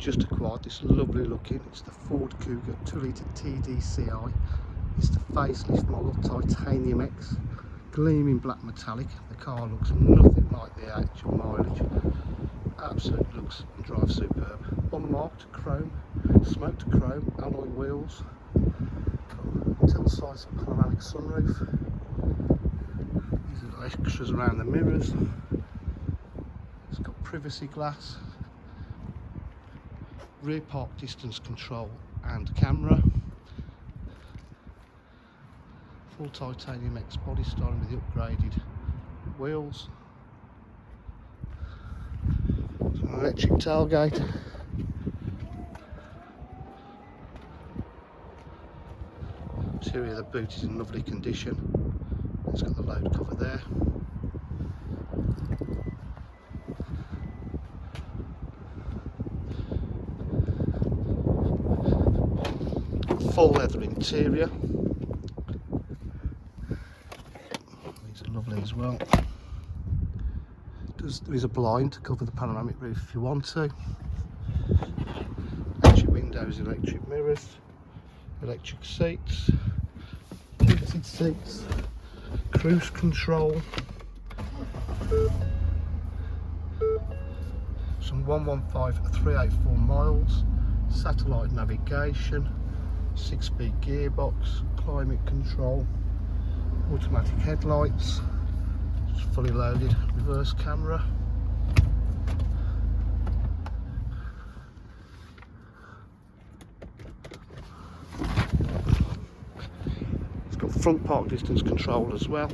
just acquired this lovely looking, it's the Ford Kuga 2-litre TDCi. It's the facelift model, Titanium X, gleaming black metallic. The car looks nothing like the actual mileage. Absolutely looks and drives superb. Unmarked chrome, smoked chrome, alloy wheels, tilt-size panoramic sunroof. These are extras around the mirrors. It's got privacy glass, rear park distance control and camera. Full Titanium X body styling with the upgraded wheels. So an electric tailgate. Interior of the boot is in lovely condition. It's got the load cover there. Full leather interior. These are lovely as well. There is a blind to cover the panoramic roof if you want to. Electric windows, electric mirrors, electric seats, heated seats, cruise control. Some 115,384 miles, satellite navigation, 6-speed gearbox, climate control, automatic headlights, just fully loaded reverse camera. It's got front park distance control as well.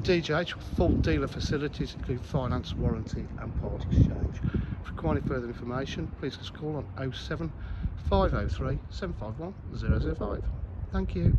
DJH with full dealer facilities including finance, warranty and part exchange. If you require any further information, please just call on 07 503 751 005. Thank you.